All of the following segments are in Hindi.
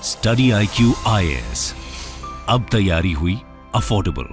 स्टडी IQ IAS, अब तैयारी हुई अफोर्डेबल।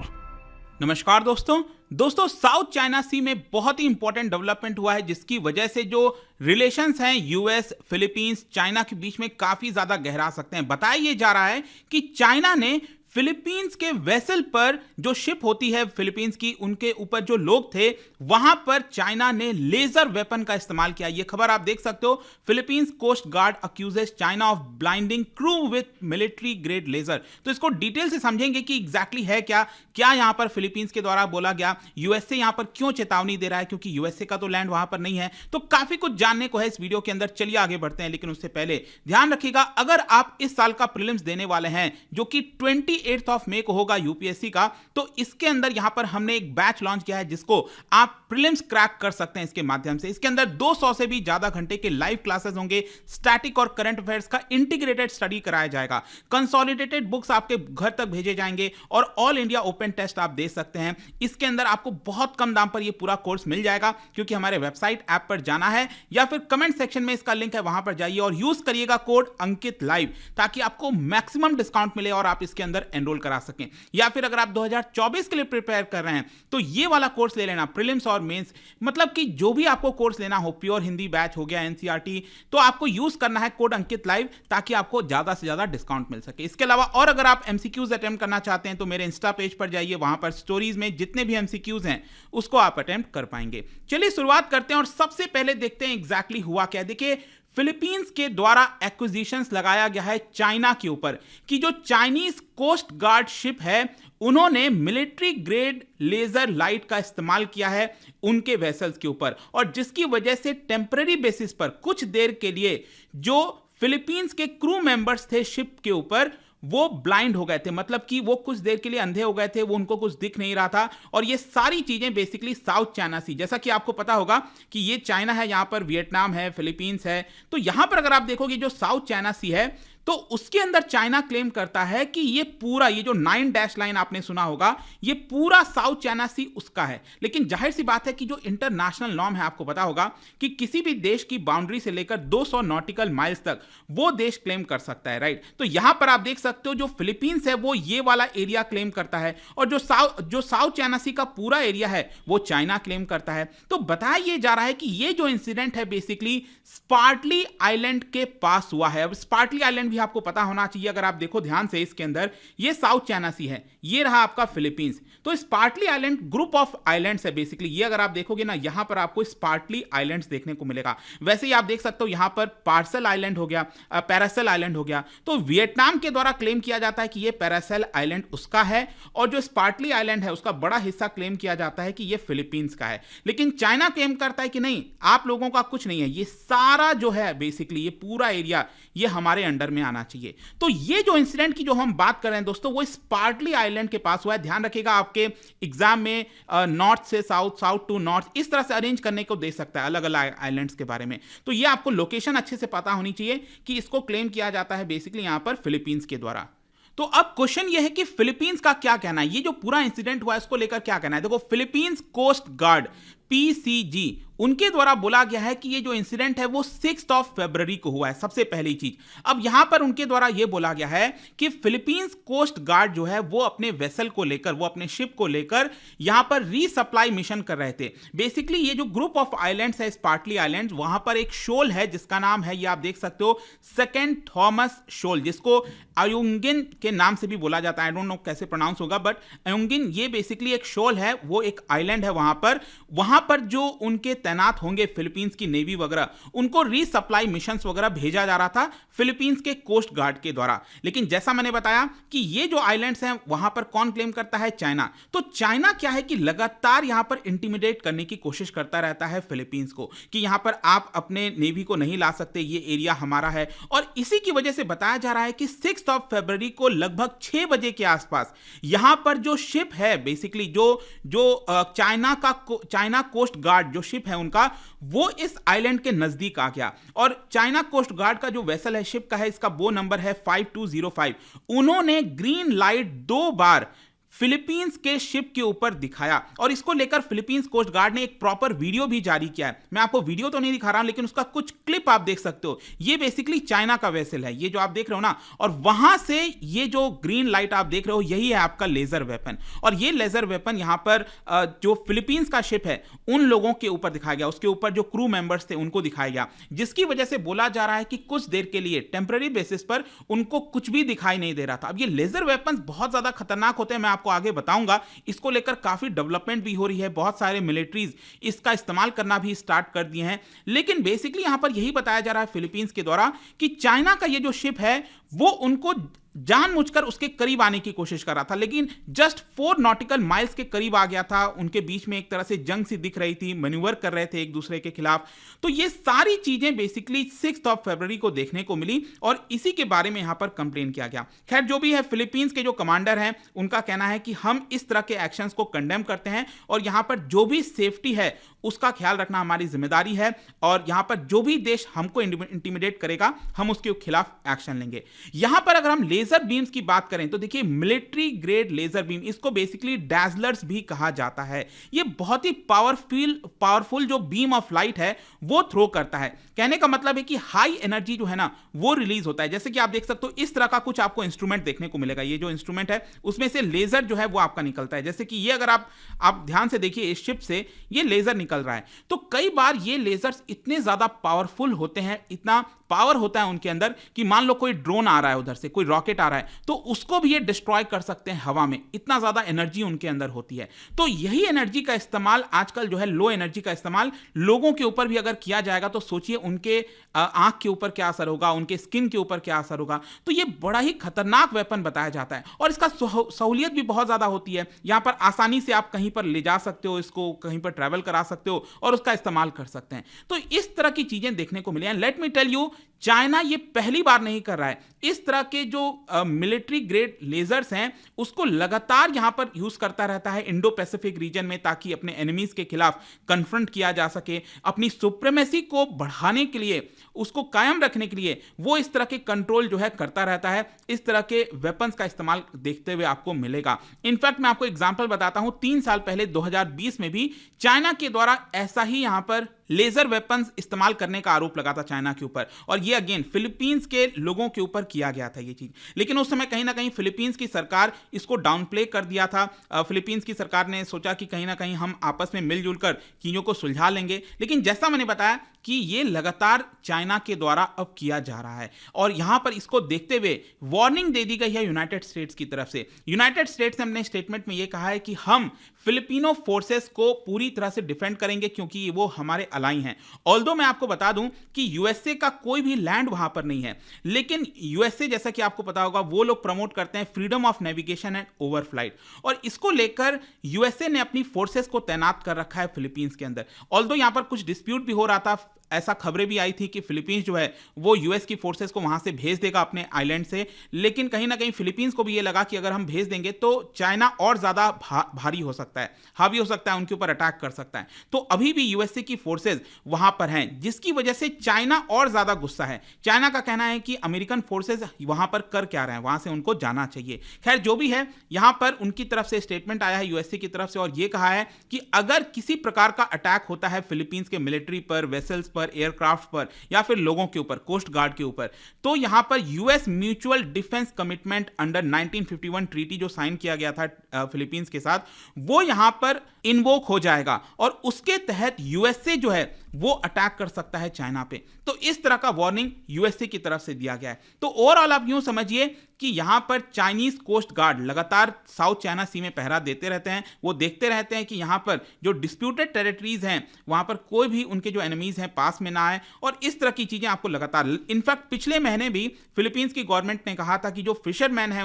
नमस्कार दोस्तों साउथ चाइना सी में बहुत ही इंपॉर्टेंट डेवलपमेंट हुआ है, जिसकी वजह से जो रिलेशंस हैं यूएस, फिलीपींस, चाइना के बीच में काफी ज्यादा गहरा सकते हैं। बताया ये जा रहा है कि चाइना ने फिलीपींस के वेसल पर जो शिप होती है फिलीपींस की, उनके ऊपर जो लोग थे वहां पर चाइना ने लेजर वेपन का इस्तेमाल किया। ये खबर आप देख सकते हो। Philippines coast guard accuses China of blinding crew with military grade laser. तो इसको डिटेल से समझेंगे कि एग्जैक्टली है क्या यहां पर फिलीपींस के द्वारा बोला गया, यूएसए यहां पर क्यों चेतावनी दे रहा है, क्योंकि यूएसए का तो लैंड वहां पर नहीं है। तो काफी कुछ जानने को है इस वीडियो के अंदर। चलिए आगे बढ़ते हैं, लेकिन उससे पहले ध्यान रखिएगा, अगर आप इस साल का प्रीलिम्स देने वाले हैं जो कि 28 ऑफ मई को होगा यूपीएससी का, तो इसके अंदर यहां पर हमने एक बैच लॉन्च किया है जिसको आप प्रीलिम्स क्रैक कर सकते हैं इसके माध्यम से। इसके अंदर 200 से भी ज्यादा घंटे के लाइव क्लासेस होंगे, स्टैटिक और करंट अफेयर्स का इंटीग्रेटेड स्टडी कराया जाएगा, कंसोलिडेटेड बुक्स आपके घर तक भेजे जाएंगे और ऑल इंडिया ओपन टेस्ट आप दे सकते हैं। इसके अंदर आपको बहुत कम दाम पर यह पूरा कोर्स मिल जाएगा, क्योंकि हमारे वेबसाइट ऐप पर जाना है या फिर कमेंट सेक्शन में इसका लिंक है, वहां पर जाइए और यूज करिएगा कोड अंकित लाइव, ताकि आपको मैक्सिमम डिस्काउंट मिले और आप इसके अंदर एनरोल करा सकें। या फिर अगर आप 2024 के लिए प्रिपेयर कर रहे हैं तो ये वाला कोर्स ले लेना, प्रीलिम्स और मेंस, मतलब कि जो भी आपको कोर्स लेना हो, प्योर हिंदी बैच हो गया, एनसीईआरटी, तो आपको यूज करना है कोड अंकित लाइव, ताकि आपको ज्यादा से ज्यादा डिस्काउंट मिल सके। इसके अलावा और अगर आप एमसीक्यूज अटेम्प्ट करना चाहते हैं तो मेरे इंस्टा पेज पर जाइए, वहां पर स्टोरीज में जितने भी एमसीक्यूज हैं उसको आप अटेम्प्ट कर पाएंगे। चलिए शुरुआत करते हैं और सबसे पहले देखते हैं एग्जैक्टली हुआ क्या। देखिए, फिलीपींस के द्वारा एक्विजिशंस लगाया गया है चाइना के ऊपर कि जो चाइनीज कोस्ट गार्ड शिप है उन्होंने मिलिट्री ग्रेड लेजर लाइट का इस्तेमाल किया है उनके वेसल्स के ऊपर, और जिसकी वजह से टेम्पररी बेसिस पर कुछ देर के लिए जो फिलीपींस के क्रू मेंबर्स थे शिप के ऊपर वो ब्लाइंड हो गए थे, मतलब कि वो कुछ देर के लिए अंधे हो गए थे, वो उनको कुछ दिख नहीं रहा था। और ये सारी चीजें बेसिकली साउथ चाइना सी, जैसा कि आपको पता होगा कि ये चाइना है, यहां पर वियतनाम है, फिलीपींस है, तो यहां पर अगर आप देखोगे जो साउथ चाइना सी है तो उसके अंदर चाइना क्लेम करता है कि ये पूरा, ये जो 9 डैश लाइन आपने सुना होगा, ये पूरा साउथ चाइना सी उसका है। लेकिन जाहिर सी बात है कि जो इंटरनेशनल नॉर्म है, आपको पता होगा कि किसी भी देश की बाउंड्री से लेकर 200 नॉटिकल माइल्स तक वो देश क्लेम कर सकता है, राइट। तो यहां पर आप देख सकते हो जो फिलीपींस है वो ये वाला एरिया क्लेम करता है, और जो साउथ चाइना सी का पूरा एरिया है वो चाइना क्लेम करता है। तो बताया ये जा रहा है कि ये जो इंसिडेंट है बेसिकली स्पार्टली आइलैंड के पास हुआ है। अब स्पार्टली आइलैंड आपको पता होना चाहिए, अगर आप देखो ध्यान से इसके अंदर, ये साउथ चाइना सी है, ये रहा आपका फिलीपींस। तो Spratly island group of islands है बेसिकली, ये अगर आप देखोगे ना यहां पर आपको स्पार्टली आइलैंड्स देखने को मिलेगा। वैसे ही आप देख सकते हो यहां पर पार्सल आइलैंड हो गया, पैरासेल आइलैंड हो गया। तो वियतनाम के द्वारा क्लेम किया जाता है कि ये पैरासेल आइलैंड उसका है, और जो स्पार्टली आइलैंड है उसका बड़ा हिस्सा क्लेम किया जाता है कि ये फिलीपींस का है। लेकिन चाइना क्लेम करता है कि नहीं, आप लोगों का कुछ नहीं है, ये सारा जो है बेसिकली ये पूरा एरिया ये हमारे अंडर में आना चाहिए। तो ये जो इंसिडेंट की जो हम बात कर रहे हैं दोस्तों, वो स्पार्टली आइलैंड के पास हुआ है। ध्यान रखिएगा, आपके एग्जाम में नॉर्थ से साउथ, साउथ टू नॉर्थ, इस तरह से अरेंज करने को दे सकता है अलग अलग आइलैंड्स के बारे में। तो ये आपको लोकेशन अच्छे से पता होनी चाहिए कि इसको क्लेम किया जाता है बेसिकली यहां पर फिलीपींस के द्वारा। तो अब क्वेश्चन ये है कि फिलीपींस का क्या कहना है, ये जो पूरा इंसिडेंट हुआ है इसको लेकर क्या कहना है। देखो, फिलीपींस कोस्ट गार्ड पीसीजी, उनके द्वारा बोला गया है कि ये जो इंसिडेंट है वो 6 ऑफ फरवरी को हुआ है, सबसे पहली चीज। अब यहां पर उनके द्वारा ये बोला गया है कि फिलीपींस कोस्ट गार्ड जो है वो अपने वेसल को लेकर, वो अपने शिप को लेकर यहां पर रीसप्लाई मिशन कर रहे थे। बेसिकली ये जो ग्रुप ऑफ आइलैंड्स है स्पार्टली आइलैंड्स, वहां पर एक शोल है जिसका नाम है, ये आप देख सकते हो, सेकेंड थॉमस शोल, जिसको अयुंगिन के नाम से भी बोला जाता है। आई डोंट नो कैसे प्रोनाउंस होगा, बट अयुंगिन ये बेसिकली एक शोल है, वो एक आइलैंड है। वहां पर जो उनके तैनात होंगे फिलीपींस की नेवी वगैरह, उनको रीसप्लाई मिशंस वगैरह भेजा जा रहा था फिलीपींस के कोस्ट गार्ड के द्वारा। लेकिन जैसा मैंने बताया कि ये जो आइलैंड्स हैं वहां पर कौन क्लेम करता है, चाइना। तो चाइना क्या है कि लगातार यहां पर इंटिमिडेट करने की कोशिश करता रहता है फिलीपींस को कि यहां पर आप अपने नेवी को नहीं ला सकते, ये एरिया हमारा है। और इसी की वजह से बताया जा रहा है कि 6 ऑफ फरवरी को लगभग 6 बजे के आसपास यहां पर जो शिप है बेसिकली जो चाइना कोस्ट गार्ड जो शिप है उनका, वो इस आइलैंड के नजदीक आ गया। और चाइना कोस्ट गार्ड का जो वेसल है शिप का है, इसका वो नंबर है 5205। उन्होंने ग्रीन लाइट 2 बार फिलीपींस के शिप के ऊपर दिखाया और इसको लेकर फिलीपींस कोस्ट गार्ड ने एक प्रॉपर वीडियो भी जारी किया है। मैं आपको वीडियो तो नहीं दिखा रहा हूं, लेकिन उसका कुछ क्लिप आप देख सकते हो। ये बेसिकली चाइना का वेसल है, ये जो आप देख रहे हो ना, और वहां से ये जो ग्रीन लाइट आप देख रहे हो यही है आपका लेजर वेपन। और ये लेजर वेपन यहां पर जो फिलीपींस का शिप है उन लोगों के ऊपर दिखाया गया, उसके ऊपर जो क्रू मेंबर्स थे उनको दिखाया गया, जिसकी वजह से बोला जा रहा है कि कुछ देर के लिए टेम्पररी बेसिस पर उनको कुछ भी दिखाई नहीं दे रहा था। अब ये लेजर वेपन्स बहुत ज्यादा खतरनाक होते हैं, मैं आपको आगे बताऊंगा। इसको लेकर काफी डेवलपमेंट भी हो रही है, बहुत सारे मिलिट्रीज इसका इस्तेमाल करना भी स्टार्ट कर दिए हैं। लेकिन बेसिकली यहां पर यही बताया जा रहा है फिलीपींस के द्वारा कि चाइना का ये जो शिप है वो उनको जानबूझकर उसके करीब आने की कोशिश कर रहा था, लेकिन जस्ट 4 नॉटिकल माइल्स के करीब आ गया था। उनके बीच में एक तरह से जंग सी दिख रही थी, मैन्यूवर कर रहे थे एक दूसरे के खिलाफ। तो ये सारी चीजें बेसिकली 6 फरवरी को देखने को मिली और इसी के बारे में यहां पर कंप्लेन किया गया। खैर जो भी है, फिलीपींस के जो कमांडर हैं उनका कहना है कि हम इस तरह के एक्शंस को कंडेम करते हैं और यहां पर जो भी सेफ्टी है उसका ख्याल रखना हमारी जिम्मेदारी है, और यहां पर जो भी देश हमको इंटिमिडेट करेगा हम उसके खिलाफ एक्शन लेंगे। यहां पर अगर हम लेजर बीम्स की बात करें तो देखिए, मिलिट्री ग्रेड लेजर बीम, इसको बेसिकली डैजलर्स भी कहा जाता है। ये बहुत ही पावरफुल जो बीम ऑफ लाइट है वो थ्रो करता है। कहने का मतलब है कि हाई एनर्जी जो है ना वो रिलीज होता है। जैसे कि आप देख सकते हो इस तरह का कुछ आपको इंस्ट्रूमेंट देखने को मिलेगा। ये जो इंस्ट्रूमेंट है उसमें से लेजर जो है वो आपका निकलता है। जैसे कि ये अगर आप ध्यान से देखिए, इस शिप से ये लेजर निकल रहा है। तो कई बार ये लेजर्स इतने ज्यादा पावरफुल होते हैं, इतना पावर होता है उनके अंदर कि मान लो कोई ड्रोन आ रहा है, उधर से कोई रॉकेट आ रहा है, तो उसको भी ये डिस्ट्रॉय कर सकते हैं हवा में। इतना ज्यादा एनर्जी उनके अंदर होती है। तो यही एनर्जी का इस्तेमाल आजकल जो है, लो एनर्जी का इस्तेमाल लोगों के ऊपर भी अगर किया जाएगा तो सोचिए उनके आंख के ऊपर क्या असर होगा, उनके स्किन के ऊपर क्या असर होगा। तो ये बड़ा ही खतरनाक वेपन बताया जाता है और इसका सहूलियत भी बहुत ज्यादा होती है। यहां पर आसानी से आप कहीं पर ले जा सकते हो, इसको कहीं पर ट्रैवल करा सकते हो और उसका इस्तेमाल कर सकते हैं। तो इस तरह की चीजें देखने को मिली हैं। Let me tell you, China ये पहली बार नहीं कर रहा है। इस तरह के जो मिलिट्री ग्रेड लेजर्स हैं उसको लगातार यहां पर यूज करता रहता है इंडो पैसिफिक रीजन में, ताकि अपने एनिमीज के खिलाफ कन्फ्रंट किया जा सके। अपनी सुप्रीमेसी को बढ़ाने के लिए, उसको कायम रखने के लिए वो इस तरह के कंट्रोल जो है करता रहता है। इस तरह के वेपन्स का इस्तेमाल देखते हुए आपको मिलेगा। इनफैक्ट मैं आपको एग्जांपल बताता हूं, 3 साल पहले 2020 में भी चाइना के द्वारा ऐसा ही यहां पर लेजर वेपन्स इस्तेमाल करने का आरोप लगा था चाइना के ऊपर, और ये अगेन फिलीपींस के लोगों के ऊपर किया गया था ये चीज। लेकिन उस समय कहीं ना कहीं फिलीपींस की सरकार इसको डाउन प्ले कर दिया था। फिलीपींस की सरकार ने सोचा कि कहीं ना कहीं हम आपस में मिलजुल कर चीजों को सुलझा लेंगे, लेकिन जैसा मैंने बताया कि ये लगातार चाइना के द्वारा अब किया जा रहा है और यहां पर इसको देखते हुए वार्निंग दे दी गई है यूनाइटेड स्टेट्स की तरफ से। यूनाइटेड स्टेट्स ने अपने स्टेटमेंट में यह कहा है कि हम फिलिपिनो फोर्सेस को पूरी तरह से डिफेंड करेंगे क्योंकि वो हमारे अलाई हैं। ऑल्दो मैं आपको बता दूं कि यूएसए का कोई भी लैंड वहां पर नहीं है, लेकिन यूएसए जैसा कि आपको पता होगा वो लोग प्रमोट करते हैं freedom of navigation and overflight, और इसको लेकर यूएसए ने अपनी फोर्सेस को तैनात कर रखा है फिलीपींस के अंदर। ऑल्दो यहां पर कुछ डिस्प्यूट भी हो रहा था, ऐसा खबरें भी आई थी कि फिलीपींस जो है वो यूएस की फोर्सेस को वहां से भेज देगा अपने आइलैंड से, लेकिन कहीं ना कहीं फिलीपींस को भी ये लगा कि अगर हम भेज देंगे तो चाइना और ज्यादा भारी हो सकता है, हावी हो सकता है, उनके ऊपर अटैक कर सकता है। तो अभी भी यूएसए की फोर्सेस वहां पर हैं, जिसकी वजह से चाइना और ज्यादा गुस्सा है। चाइना का कहना है कि अमेरिकन फोर्सेस वहां पर कर क्या रहे हैं, वहां से उनको जाना चाहिए। खैर जो भी है, यहां पर उनकी तरफ से स्टेटमेंट आया है यूएसए की तरफ से, और यह कहा है कि अगर किसी प्रकार का अटैक होता है फिलीपींस के मिलिट्री पर, वेसल्स पर, एयरक्राफ्ट पर या फिर लोगों के ऊपर, कोस्ट गार्ड के ऊपर, तो यहां पर US mutual defence commitment under 1951 treaty जो साइन किया गया था फिलीपींस के साथ, वो यहां पर इन्वोक हो जाएगा और उसके तहत यूएसए जो है वो अटैक कर सकता है चाइना पे। तो इस तरह का वार्निंग यूएसए की तरफ से दिया गया है। तो ओवरऑल आप यूं समझिए कि यहां पर चाइनीज कोस्ट गार्ड लगातार साउथ चाइना सी में पहरा देते रहते हैं। वो देखते रहते हैं कि यहां पर जो डिस्प्यूटेड टेरिटरीज हैं वहां पर कोई भी उनके जो एनिमीज हैं पास में ना आए, और इस तरह की चीजें आपको लगातार, इनफैक्ट पिछले महीने भी फिलीपींस की गवर्नमेंट ने कहा था कि जो फिशरमैन हैं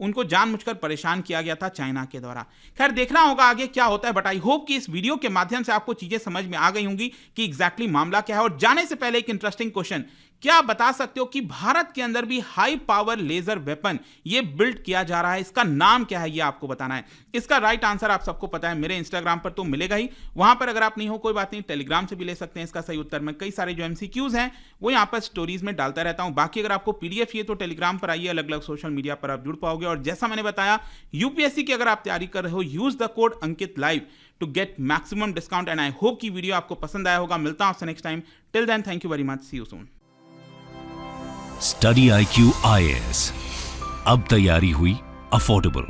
उनको जानबूझकर परेशान किया गया था चाइना के द्वारा। खैर देखना होगा आगे क्या होता है, बट आई होप कि इस वीडियो के माध्यम से आपको चीजें समझ में आ गई होंगी कि एग्जैक्टली मामला क्या है। और जाने से पहले एक इंटरेस्टिंग क्वेश्चन, क्या आप बता सकते हो कि भारत के अंदर भी हाई पावर लेजर वेपन ये बिल्ड किया जा रहा है, इसका नाम क्या है, ये आपको बताना है। इसका राइट आंसर आप सबको पता है, मेरे इंस्टाग्राम पर तो मिलेगा ही, वहां पर अगर आप नहीं हो कोई बात नहीं, टेलीग्राम से भी ले सकते हैं इसका सही उत्तर। मैं कई सारे जो एमसीक्यूज हैं वो यहाँ पर स्टोरीज में डालता रहता हूं। बाकी अगर आपको पीडीएफ चाहिए तो टेलीग्राम पर आइए, अलग अलग सोशल मीडिया पर आप जुड़ पाओगे। और जैसा मैंने बताया, यूपीएससी की अगर आप तैयारी कर रहे हो, use the code Ankit live to get maximum discount. And I hope की वीडियो आपको पसंद आया होगा। मिलता हूं आपसे next time. Till then, thank you very much, see you soon. Study IQ IAS, अब तैयारी हुई अफोर्डेबल।